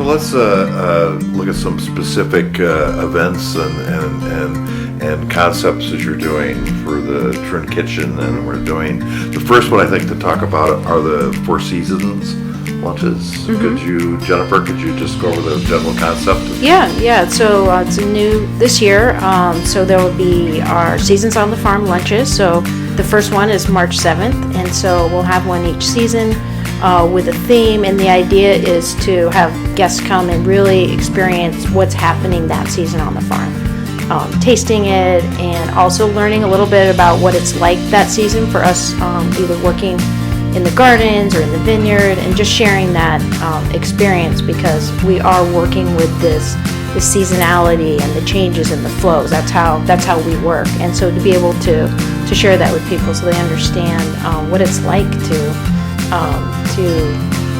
let's look at some specific events and concepts that you're doing for the Trun Kitchen. And we're doing the first one I think to talk about are the Four Seasons lunches. Jennifer, could you just go over the general concept? Yeah. So it's new this year. So there will be our Seasons on the Farm lunches. So the first one is March 7th, and so we'll have one each season with a theme. And the idea is to have guests come and really experience what's happening that season on the farm, tasting it, and also learning a little bit about what it's like that season for us, either working in the gardens or in the vineyard, and just sharing that experience, because we are working with this seasonality and the changes in the flows. That's how we work. And so to be able to share that with people so they understand what it's like to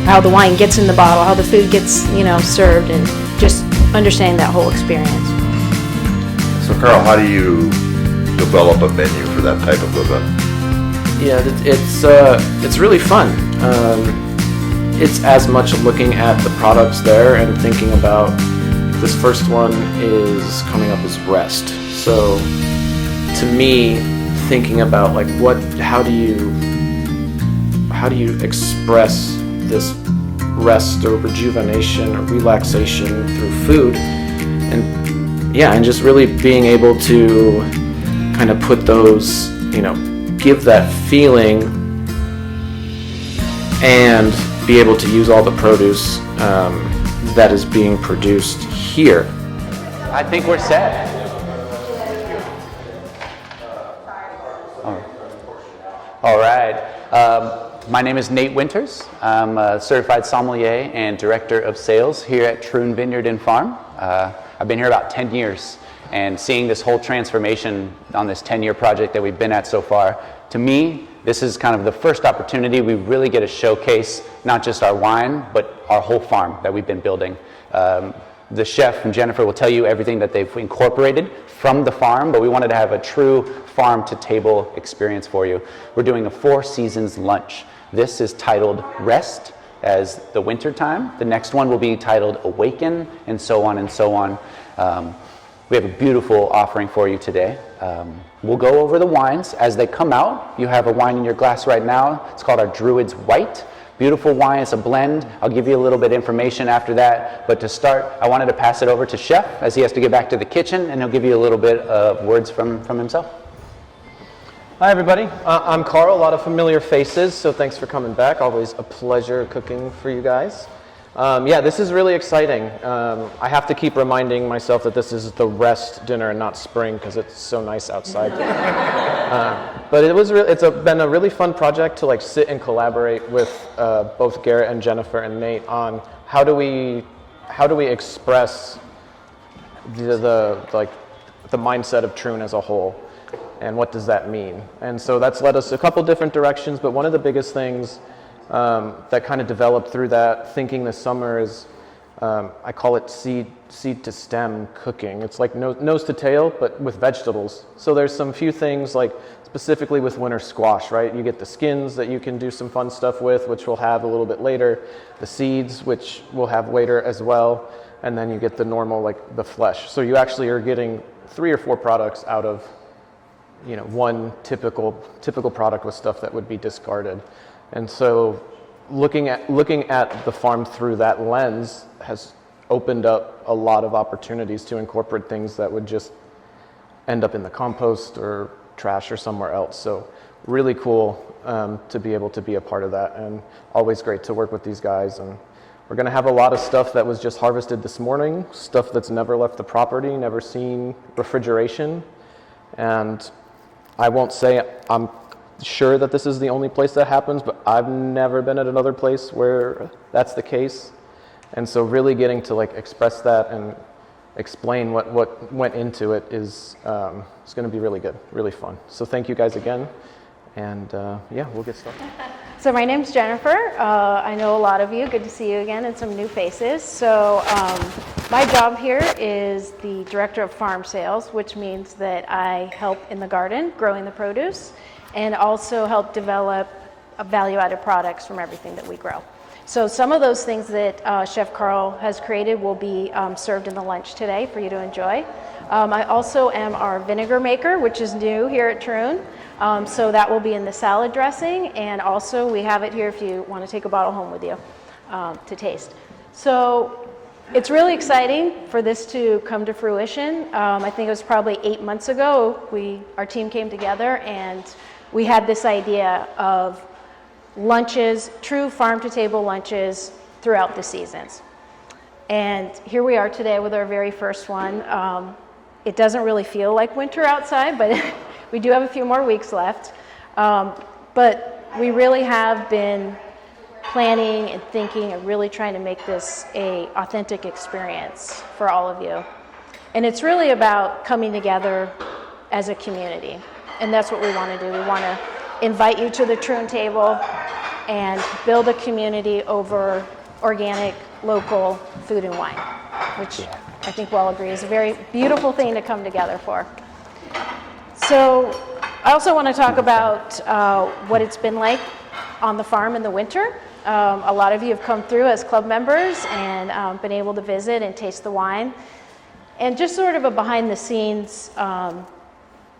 how the wine gets in the bottle, how the food gets served, and just understanding that whole experience. So Carl, how do you develop a menu for that type of event? Yeah, it's really fun. It's as much looking at the products there and thinking about, this first one is coming up as rest. So to me, thinking about like how do you express this rest or rejuvenation or relaxation through food, and just really being able to kind of put those, give that feeling and be able to use all the produce that is being produced here. I think we're set. All right. My name is Nate Winters. I'm a certified sommelier and director of sales here at Troon Vineyard Farm. I've been here about 10 years, and seeing this whole transformation on this 10-year project that we've been at so far, to me, this is kind of the first opportunity we really get to showcase not just our wine, but our whole farm that we've been building. The chef and Jennifer will tell you everything that they've incorporated from the farm, but we wanted to have a true farm-to-table experience for you. We're doing a Four Seasons lunch. This is titled Rest, as the winter time. The next one will be titled Awaken, and so on and so on. We have a beautiful offering for you today. We'll go over the wines as they come out. You have a wine in your glass right now. It's called our Druids White. Beautiful wine. It's a blend. I'll give you a little bit of information after that. But to start, I wanted to pass it over to Chef, as he has to get back to the kitchen, and he'll give you a little bit of words from himself. Hi everybody, I'm Carl. A lot of familiar faces, so thanks for coming back. Always a pleasure cooking for you guys. This is really exciting. I have to keep reminding myself that this is the rest dinner and not spring, because it's so nice outside. But it's been a really fun project to sit and collaborate with both Garrett and Jennifer and Nate on how do we express the mindset of Troon as a whole, and what does that mean. And so that's led us a couple different directions, but one of the biggest things that kind of developed through that thinking this summer is, I call it seed to stem cooking. It's like nose to tail, but with vegetables. So there's some few things, like specifically with winter squash, right? You get the skins that you can do some fun stuff with, which we'll have a little bit later, the seeds, which we'll have later as well, and then you get the normal, like the flesh. So you actually are getting 3 or 4 products out of one typical product with stuff that would be discarded. And so looking at the farm through that lens has opened up a lot of opportunities to incorporate things that would just end up in the compost or trash or somewhere else. So really cool to be able to be a part of that, and always great to work with these guys. And we're going to have a lot of stuff that was just harvested this morning, stuff that's never left the property, never seen refrigeration. And I won't say I'm sure that this is the only place that happens, but I've never been at another place where that's the case. And so really getting to express that and explain what went into it is it's going to be really good, really fun. So thank you guys again, and we'll get started. So my name's Jennifer. I know a lot of you. Good to see you again, and some new faces. So my job here is the Director of Farm Sales, which means that I help in the garden, growing the produce, and also help develop value-added products from everything that we grow. So some of those things that Chef Carl has created will be served in the lunch today for you to enjoy. I also am our vinegar maker, which is new here at Troon. So that will be in the salad dressing, and also we have it here if you want to take a bottle home with you to taste. So it's really exciting for this to come to fruition. I think it was probably 8 months ago our team came together and we had this idea of lunches, true farm-to-table lunches throughout the seasons. And here we are today with our very first one. It doesn't really feel like winter outside, but we do have a few more weeks left. But we really have been planning and thinking and really trying to make this an authentic experience for all of you. And it's really about coming together as a community. And that's what we want to do. We want to invite you to the Troon table and build a community over organic, local food and wine, which I think we'll all agree is a very beautiful thing to come together for. So I also want to talk about what it's been like on the farm in the winter. A lot of you have come through as club members and been able to visit and taste the wine. And just sort of a behind the scenes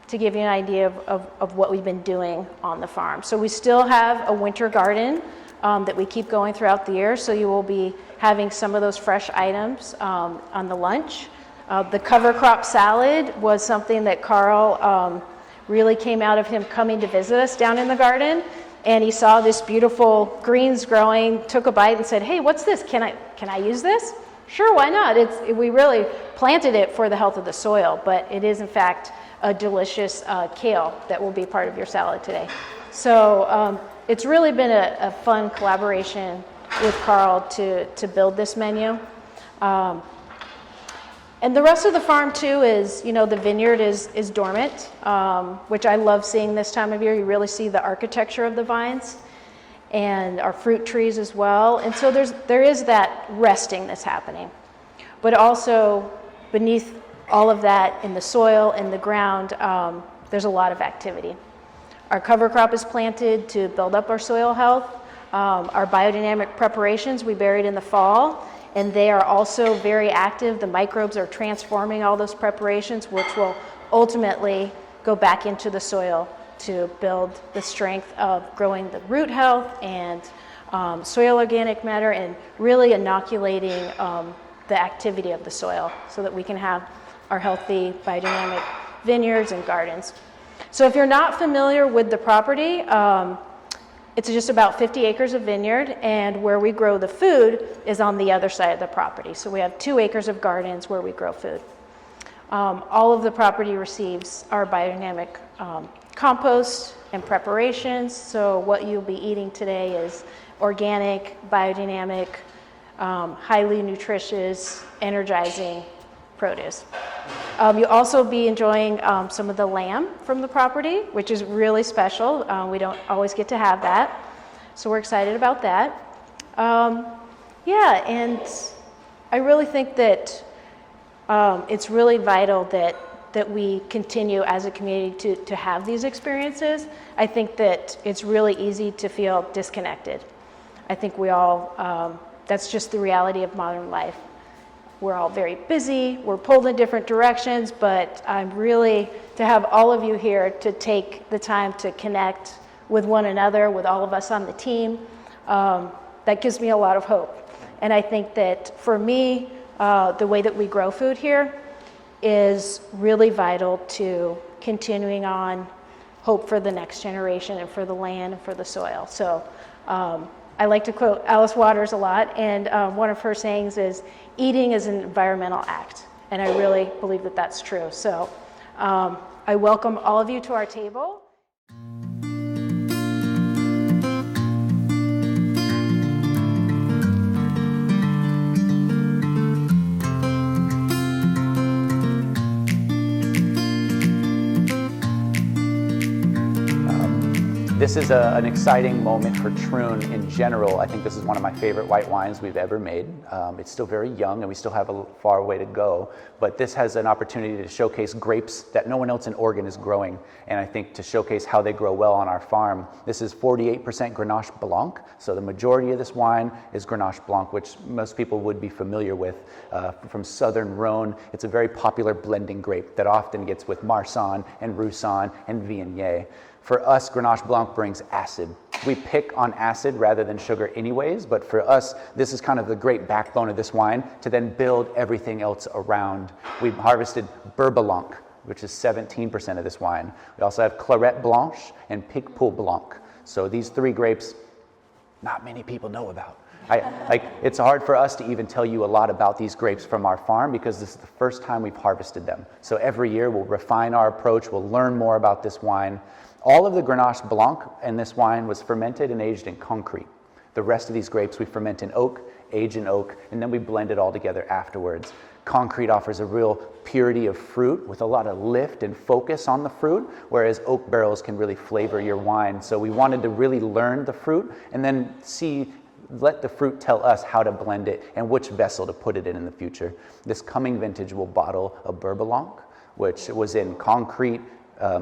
to give you an idea of what we've been doing on the farm. So we still have a winter garden that we keep going throughout the year, so you will be having some of those fresh items on the lunch. The cover crop salad was something that Carl really came out of him coming to visit us down in the garden, and he saw this beautiful greens growing, took a bite and said, "Hey, what's this? Can I use this?" Sure, why not? We really planted it for the health of the soil, but it is in fact a delicious kale that will be part of your salad today. So it's really been a fun collaboration with Carl to build this menu. And the rest of the farm too is, the vineyard is dormant, which I love seeing this time of year. You really see the architecture of the vines and our fruit trees as well. And so there is that resting that's happening. But also beneath all of that in the soil, in the ground, there's a lot of activity. Our cover crop is planted to build up our soil health. Our biodynamic preparations we buried in the fall, and they are also very active. The microbes are transforming all those preparations, which will ultimately go back into the soil to build the strength of growing the root health and soil organic matter, and really inoculating the activity of the soil so that we can have our healthy biodynamic vineyards and gardens. So if you're not familiar with the property, it's just about 50 acres of vineyard, and where we grow the food is on the other side of the property. So we have 2 acres of gardens where we grow food. All of the property receives our biodynamic compost and preparations. So what you'll be eating today is organic, biodynamic, highly nutritious, energizing produce. You'll also be enjoying some of the lamb from the property, which is really special. We don't always get to have that, so we're excited about that. And I really think that it's really vital that we continue as a community to have these experiences. I think that it's really easy to feel disconnected. I think we all, that's just the reality of modern life. We're all very busy, we're pulled in different directions, but I'm really, to have all of you here to take the time to connect with one another, with all of us on the team, that gives me a lot of hope. And I think that for me, the way that we grow food here is really vital to continuing on hope for the next generation and for the land and for the soil. So I like to quote Alice Waters a lot, and one of her sayings is, "Eating is an environmental act," and I really believe that that's true. So I welcome all of you to our table. This is an exciting moment for Troon in general. I think this is one of my favorite white wines we've ever made. It's still very young and we still have a far way to go, but this has an opportunity to showcase grapes that no one else in Oregon is growing, and I think to showcase how they grow well on our farm. This is 48% Grenache Blanc, so the majority of this wine is Grenache Blanc, which most people would be familiar with from Southern Rhone. It's a very popular blending grape that often gets with Marsanne and Roussanne and Viognier. For us, Grenache Blanc brings acid. We pick on acid rather than sugar anyways, but for us, this is kind of the great backbone of this wine to then build everything else around. We've harvested Blanc, which is 17% of this wine. We also have Claret Blanche and Picpoul Blanc. So these three grapes, not many people know about. It's hard for us to even tell you a lot about these grapes from our farm because this is the first time we've harvested them. So every year we'll refine our approach, we'll learn more about this wine. All of the Grenache Blanc in this wine was fermented and aged in concrete. The rest of these grapes we ferment in oak, age in oak, and then we blend it all together afterwards. Concrete offers a real purity of fruit with a lot of lift and focus on the fruit, whereas oak barrels can really flavor your wine. So we wanted to really learn the fruit and then let the fruit tell us how to blend it and which vessel to put it in the future. This coming vintage will bottle a Blanc, which was in concrete,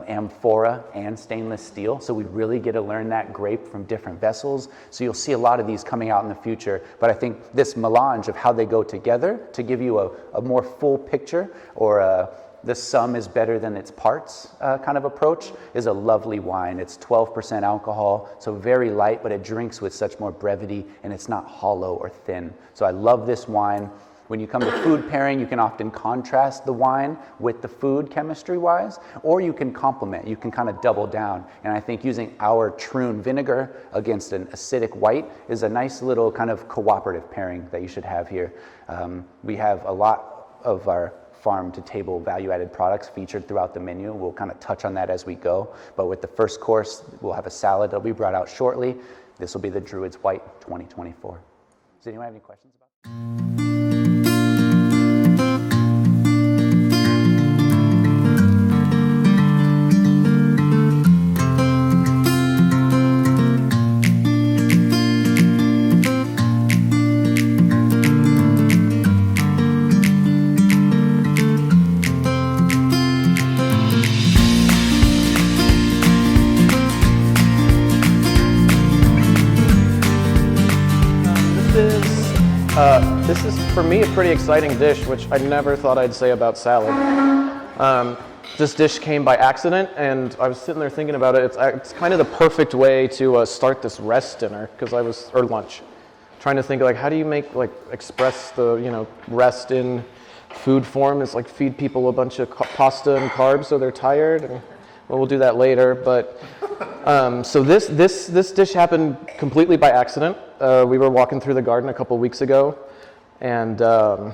amphora and stainless steel, so we really get to learn that grape from different vessels. So you'll see a lot of these coming out in the future, but I think this melange of how they go together to give you a more full picture, or the sum is better than its parts kind of approach, is a lovely wine. It's 12% alcohol, so very light, but it drinks with such more brevity and it's not hollow or thin. So I love this wine. When you come to food pairing, you can often contrast the wine with the food chemistry-wise, or you can complement, you can kind of double down. And I think using our Troon vinegar against an acidic white is a nice little kind of cooperative pairing that you should have here. We have a lot of our farm-to-table value-added products featured throughout the menu. We'll kind of touch on that as we go. But with the first course, we'll have a salad that'll be brought out shortly. This will be the Druids White 2024. Does anyone have any questions about it? This is, for me, a pretty exciting dish, which I never thought I'd say about salad. This dish came by accident, and I was sitting there thinking about it. It's kind of the perfect way to start this rest dinner, or lunch. Trying to think, like, how do you express the, rest in food form? Is like feed people a bunch of pasta and carbs so they're tired. And, well, we'll do that later, but so this dish happened completely by accident. We were walking through the garden a couple weeks ago, and I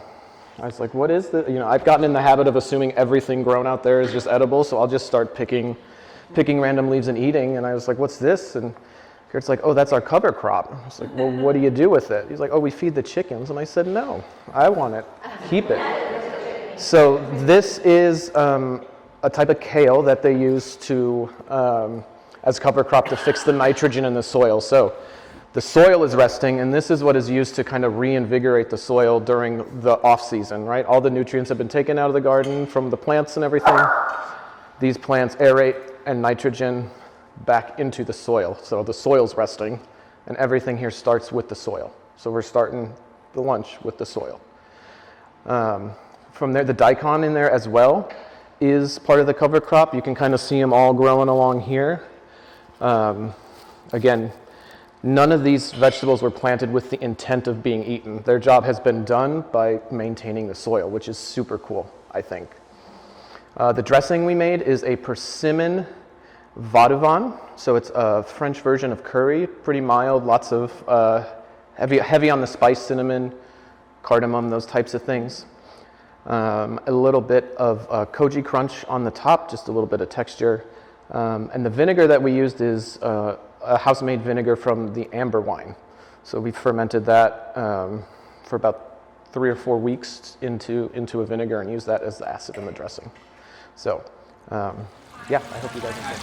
was like, what is this? I've gotten in the habit of assuming everything grown out there is just edible, so I'll just start picking random leaves and eating. And I was like, what's this? And Kurt's like, oh, that's our cover crop. I was like, well, what do you do with it? He's like, oh, we feed the chickens. And I said, no, I want it. Keep it. So this is a type of kale that they use to as cover crop to fix the nitrogen in the soil. So the soil is resting, and this is what is used to kind of reinvigorate the soil during the off season, right? All the nutrients have been taken out of the garden from the plants and everything. These plants aerate and nitrogen back into the soil. So the soil's resting, and everything here starts with the soil. So we're starting the lunch with the soil. From there, the daikon in there as well is part of the cover crop. You can kind of see them all growing along here. Again, none of these vegetables were planted with the intent of being eaten. Their job has been done by maintaining the soil, which is super cool, I think. The dressing we made is a persimmon vadouvan. So it's a French version of curry, pretty mild, lots of heavy on the spice, cinnamon, cardamom, those types of things. A little bit of koji crunch on the top, just a little bit of texture. And the vinegar that we used is a house-made vinegar from the amber wine. So we fermented that for about 3 or 4 weeks into a vinegar and used that as the acid in the dressing. So, yeah, I hope you guys enjoy.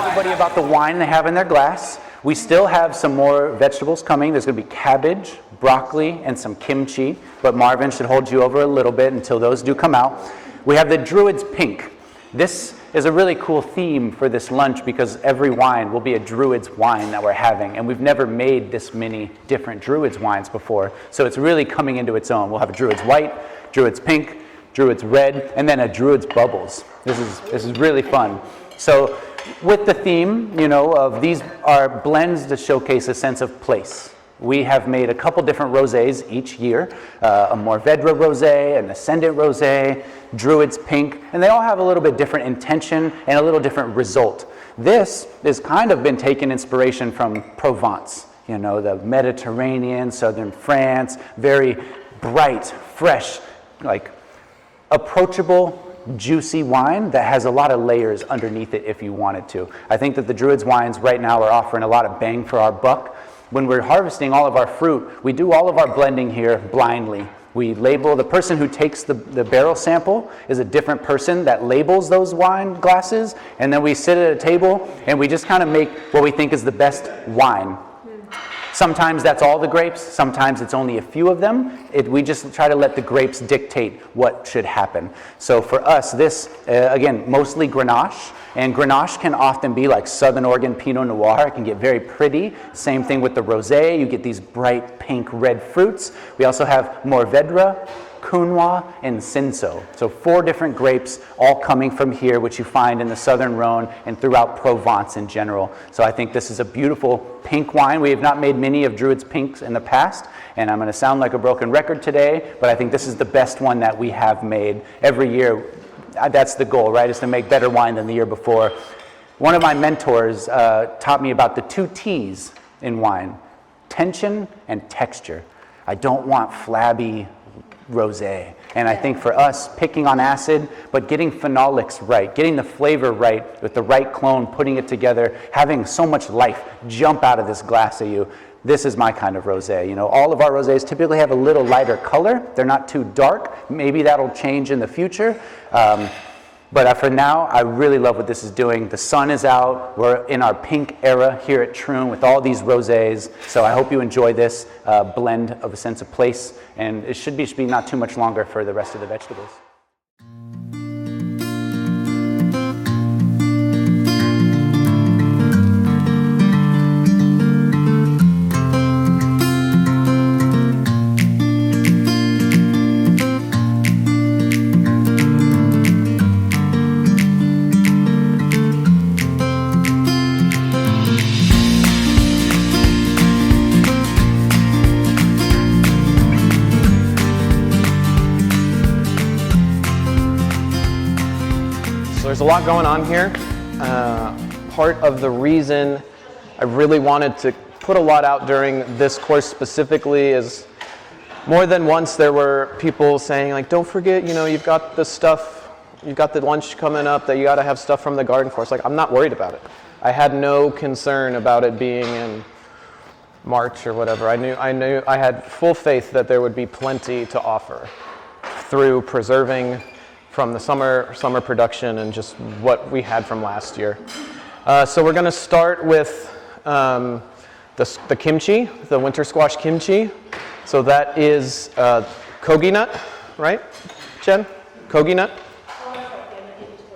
Everybody about the wine they have in their glass. We still have some more vegetables coming. There's going to be cabbage, broccoli, and some kimchi, but Marvin should hold you over a little bit until those do come out. We have the Druids Pink. This is a really cool theme for this lunch because every wine will be a Druids wine that we're having, and we've never made this many different Druids wines before, so it's really coming into its own. We'll have a Druids White, Druids Pink, Druids Red, and then a Druids Bubbles. This is really fun. So with the theme, you know, of these are blends to showcase a sense of place. We have made a couple different rosés each year, a Mourvedre rosé, an Ascendant rosé, Druids Pink, and they all have a little bit different intention and a little different result. This has kind of been taking inspiration from Provence, you know, the Mediterranean, southern France, very bright, fresh, like approachable, juicy wine that has a lot of layers underneath it if you wanted to. I think that the Druids wines right now are offering a lot of bang for our buck. When we're harvesting all of our fruit, we do all of our blending here blindly. We label, the person who takes the barrel sample is a different person that labels those wine glasses, and then we sit at a table and we just kind of make what we think is the best wine. Sometimes that's all the grapes, sometimes it's only a few of them. We just try to let the grapes dictate what should happen. So for us, this, again, mostly Grenache, and Grenache can often be like Southern Oregon Pinot Noir. It can get very pretty. Same thing with the rosé. You get these bright pink red fruits. We also have Mourvedre, Counois, and Cinsault. So 4 different grapes all coming from here, which you find in the Southern Rhone and throughout Provence in general. So I think this is a beautiful pink wine. We have not made many of Druids Pinks in the past, and I'm going to sound like a broken record today, but I think this is the best one that we have made every year. That's the goal, right, is to make better wine than the year before. One of my mentors taught me about the 2 T's in wine, tension and texture. I don't want flabby rosé. And I think for us, picking on acid, but getting phenolics right, getting the flavor right with the right clone, putting it together, having so much life jump out of this glass at you, this is my kind of rosé. You know, all of our rosés typically have a little lighter color. They're not too dark. Maybe that'll change in the future. But for now, I really love what this is doing. The sun is out. We're in our pink era here at Troon with all these rosés. So I hope you enjoy this blend of a sense of place. And it should be not too much longer for the rest of the vegetables. There's a lot going on here. Part of the reason I really wanted to put a lot out during this course specifically is more than once there were people saying, like, don't forget, you know, you've got the stuff, you've got the lunch coming up that you got to have stuff from the garden for us. Like, I'm not worried about it. I had no concern about it being in March or whatever. I knew I had full faith that there would be plenty to offer through preserving from the summer production and just what we had from last year. So we're going to start with the kimchi, the winter squash kimchi. So that is kogi nut, right, Jen? Kogi nut?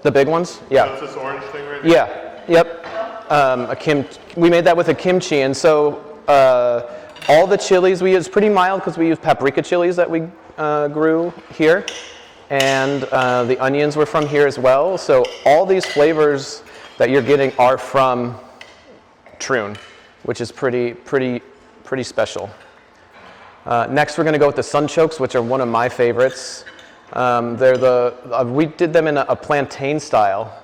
The big ones? Yeah. That's this orange thing right here? Yeah, yep. We made that with a kimchi, and so all the chilies we use, pretty mild because we use paprika chilies that we grew here. And the onions were from here as well. So all these flavors that you're getting are from Troon, which is pretty special. Next, we're going to go with the sunchokes, which are one of my favorites. We did them in a plantain style.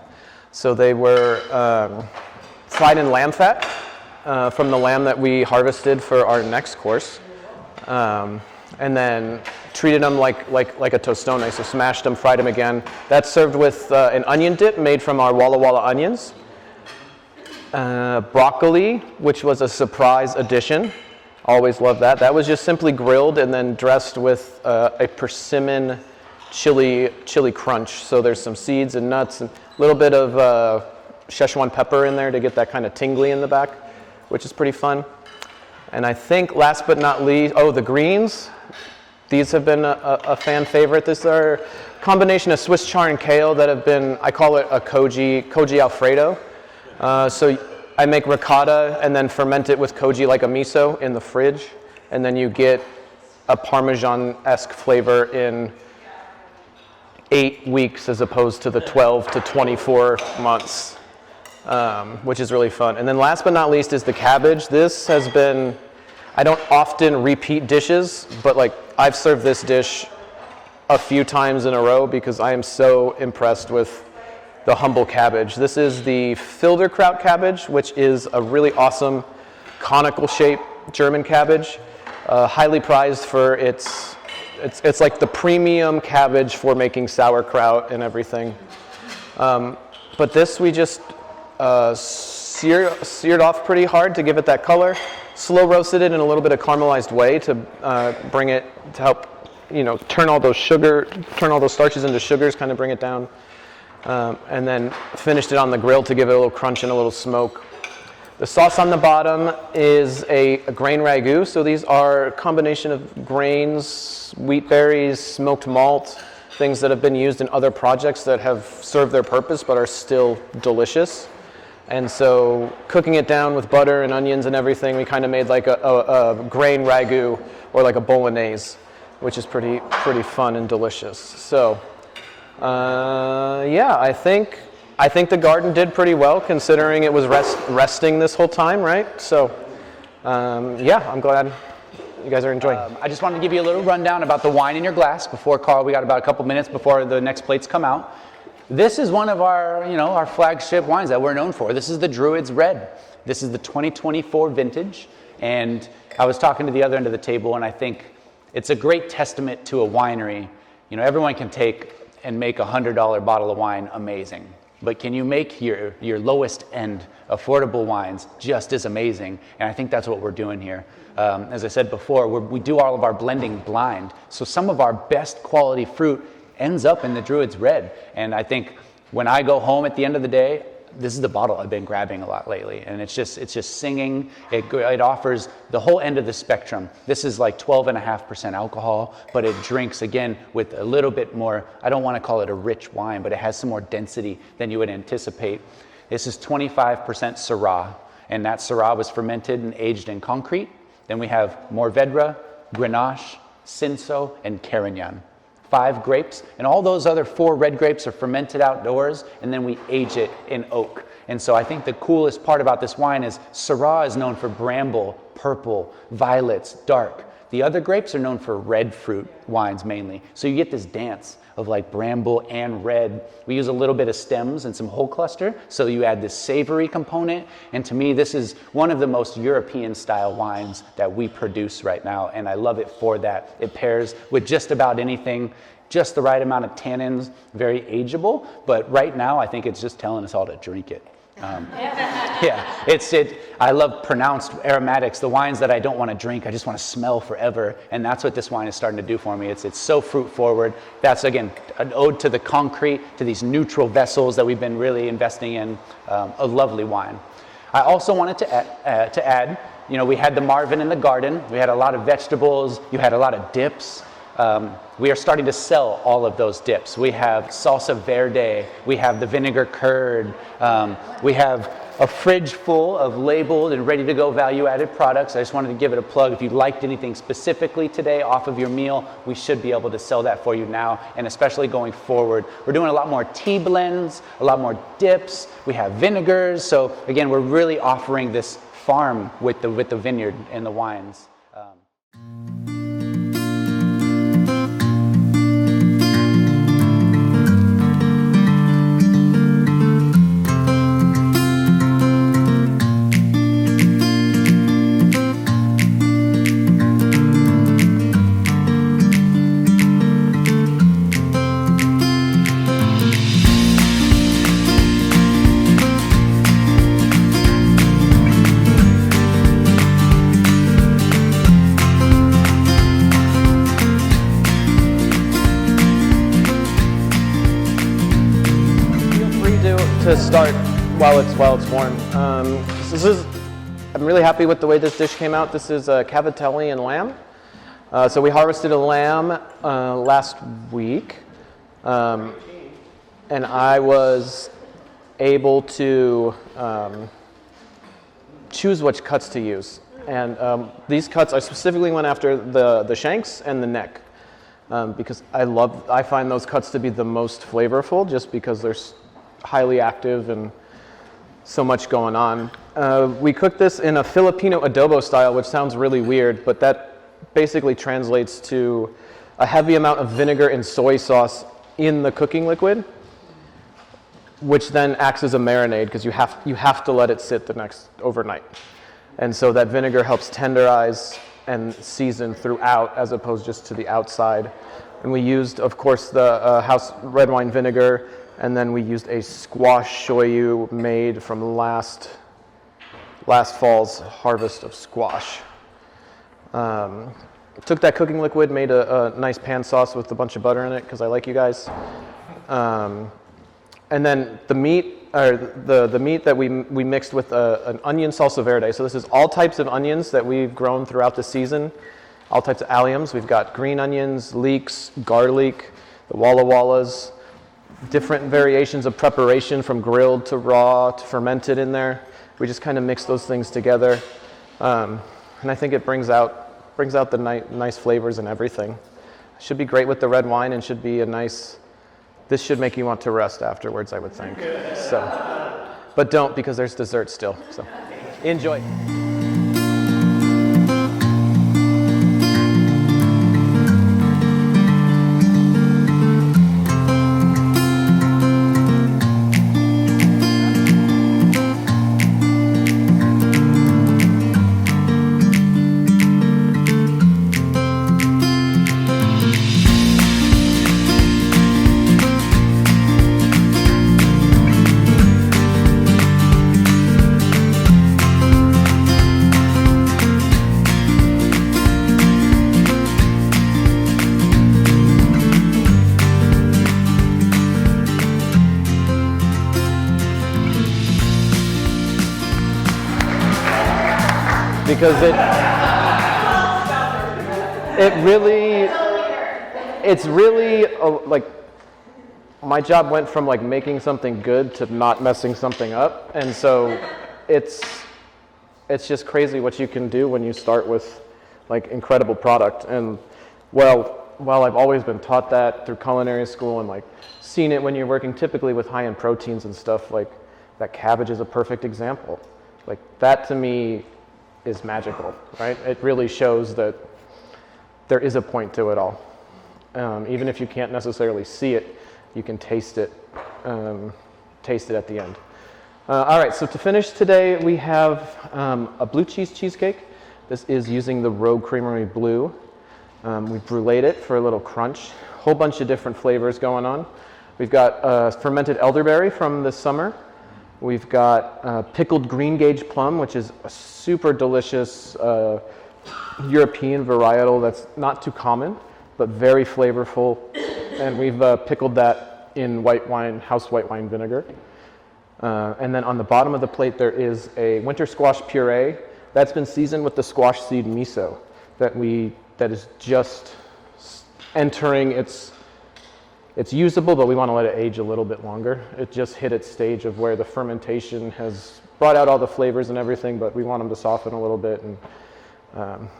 So they were fried in lamb fat from the lamb that we harvested for our next course. And then treated them like a tostone, so smashed them, fried them again. That's served with an onion dip made from our Walla Walla onions. Broccoli, which was a surprise addition. Always love that. That was just simply grilled and then dressed with a persimmon chili crunch. So there's some seeds and nuts and a little bit of Szechuan pepper in there to get that kind of tingly in the back, which is pretty fun. And I think last but not least, the greens. These have been a fan favorite. These are a combination of Swiss chard and kale that have been, I call it a koji Alfredo. So I make ricotta and then ferment it with koji like a miso in the fridge. And then you get a Parmesan-esque flavor in 8 weeks as opposed to the 12 to 24 months, which is really fun. And then last but not least is the cabbage. This has been, I don't often repeat dishes, but like I've served this dish a few times in a row because I am so impressed with the humble cabbage. This is the Filderkraut cabbage, which is a really awesome conical shaped German cabbage, highly prized for it's like the premium cabbage for making sauerkraut and everything. But this we just seared off pretty hard to give it that color. Slow roasted it in a little bit of caramelized whey to bring it to help, turn all those starches into sugars, kind of bring it down. And then finished it on the grill to give it a little crunch and a little smoke. The sauce on the bottom is a grain ragu. So these are a combination of grains, wheat berries, smoked malt, things that have been used in other projects that have served their purpose but are still delicious. And so cooking it down with butter and onions and everything, we kind of made like a grain ragu or like a bolognese, which is pretty fun and delicious. So I think the garden did pretty well considering it was resting this whole time, right? So I'm glad you guys are enjoying. I just wanted to give you a little rundown about the wine in your glass before Carl. We got about a couple minutes before the next plates come out. This is one of our flagship wines that we're known for. This is the Druids Red. This is the 2024 vintage. And I was talking to the other end of the table, and I think it's a great testament to a winery. Everyone can take and make a $100 bottle of wine amazing. But can you make your lowest end affordable wines just as amazing? And I think that's what we're doing here. As I said before, we do all of our blending blind. So some of our best quality fruit ends up in the Druids Red. And I think when I go home at the end of the day, this is the bottle I've been grabbing a lot lately. And it's just singing. It offers the whole end of the spectrum. This is like 12.5% alcohol, but it drinks, again, with a little bit more, I don't want to call it a rich wine, but it has some more density than you would anticipate. This is 25% Syrah, and that Syrah was fermented and aged in concrete. Then we have Mourvedre, Grenache, Cinsault, and Carignan. 5 grapes, and all those other 4 red grapes are fermented outdoors, and then we age it in oak. And so I think the coolest part about this wine is Syrah is known for bramble, purple, violets, dark. The other grapes are known for red fruit wines mainly. So you get this dance of like bramble and red. We use a little bit of stems and some whole cluster, so you add this savory component. And to me, this is one of the most European style wines that we produce right now, and I love it for that. It pairs with just about anything, just the right amount of tannins, very ageable, but right now I think it's just telling us all to drink it. I love pronounced aromatics, the wines that I don't want to drink, I just want to smell forever, and that's what this wine is starting to do for me. It's so fruit forward. That's, again, an ode to the concrete, to these neutral vessels that we've been really investing in. A lovely wine. I also wanted to add, we had the Marvin in the garden, we had a lot of vegetables, you had a lot of dips. We are starting to sell all of those dips. We have salsa verde, we have the vinegar curd, we have a fridge full of labeled and ready to go value-added products. I just wanted to give it a plug. If you liked anything specifically today off of your meal, we should be able to sell that for you now, and especially going forward. We're doing a lot more tea blends, a lot more dips, we have vinegars. So again, we're really offering this farm with the vineyard and the wines. do to start while it's warm. I'm really happy with the way this dish came out. This is cavatelli and lamb. So we harvested a lamb last week, and I was able to choose which cuts to use. And these cuts, I specifically went after the shanks and the neck, because I find those cuts to be the most flavorful, just because they're highly active and so much going on. We cooked this in a Filipino adobo style, which sounds really weird, but that basically translates to a heavy amount of vinegar and soy sauce in the cooking liquid, which then acts as a marinade, because you have to let it sit overnight. And so that vinegar helps tenderize and season throughout, as opposed just to the outside. And we used, of course, the house red wine vinegar, and then we used a squash shoyu made from last fall's harvest of squash. Took that cooking liquid, made a nice pan sauce with a bunch of butter in it, because I like you guys. And then the meat, or the meat that we mixed with an onion salsa verde. So this is all types of onions that we've grown throughout the season, all types of alliums. We've got green onions, leeks, garlic, the walla wallas, different variations of preparation from grilled to raw to fermented in there. We just kind of mix those things together, and I think it brings out the nice flavors and everything. Should be great with the red wine, and should be this should make you want to rest afterwards, I would think. So, but don't, because there's dessert still. So, enjoy. Because it's really like, my job went from like making something good to not messing something up, and so it's just crazy what you can do when you start with like incredible product. And while I've always been taught that through culinary school and like seen it when you're working typically with high-end proteins and stuff, like that cabbage is a perfect example. Like that to me is magical, right? It really shows that there is a point to it all. Even if you can't necessarily see it, you can taste it at the end. All right, so to finish today, we have a blue cheese cheesecake. This is using the Rogue Creamery Blue. We bruleed it for a little crunch. Whole bunch of different flavors going on. We've got fermented elderberry from this summer. We've got pickled green gage plum, which is a super delicious European varietal that's not too common, but very flavorful. And we've pickled that in white wine, house white wine vinegar. And then on the bottom of the plate, there is a winter squash puree that's been seasoned with the squash seed miso that is just entering it's usable, but we want to let it age a little bit longer. It just hit its stage of where the fermentation has brought out all the flavors and everything, but we want them to soften a little bit. And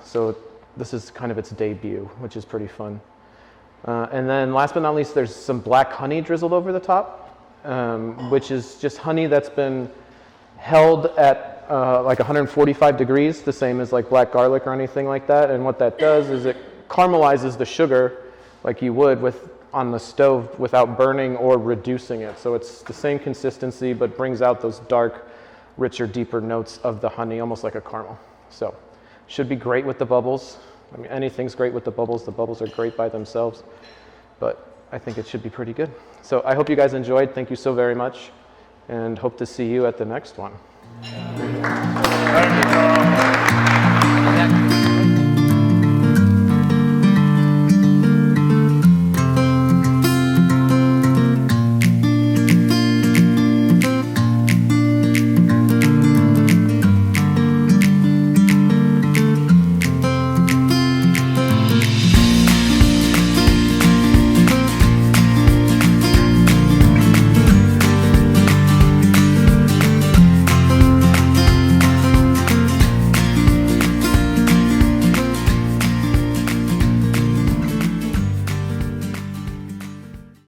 so this is kind of its debut, which is pretty fun. And then last but not least, there's some black honey drizzled over the top, which is just honey that's been held at like 145 degrees, the same as like black garlic or anything like that. And what that does is it caramelizes the sugar like you would on the stove without burning or reducing it. So it's the same consistency, but brings out those dark, richer, deeper notes of the honey, almost like a caramel. So should be great with the bubbles. I mean, anything's great with the bubbles. The bubbles are great by themselves, but I think it should be pretty good. So I hope you guys enjoyed. Thank you so very much, and hope to see you at the next one. Thank you, Carl.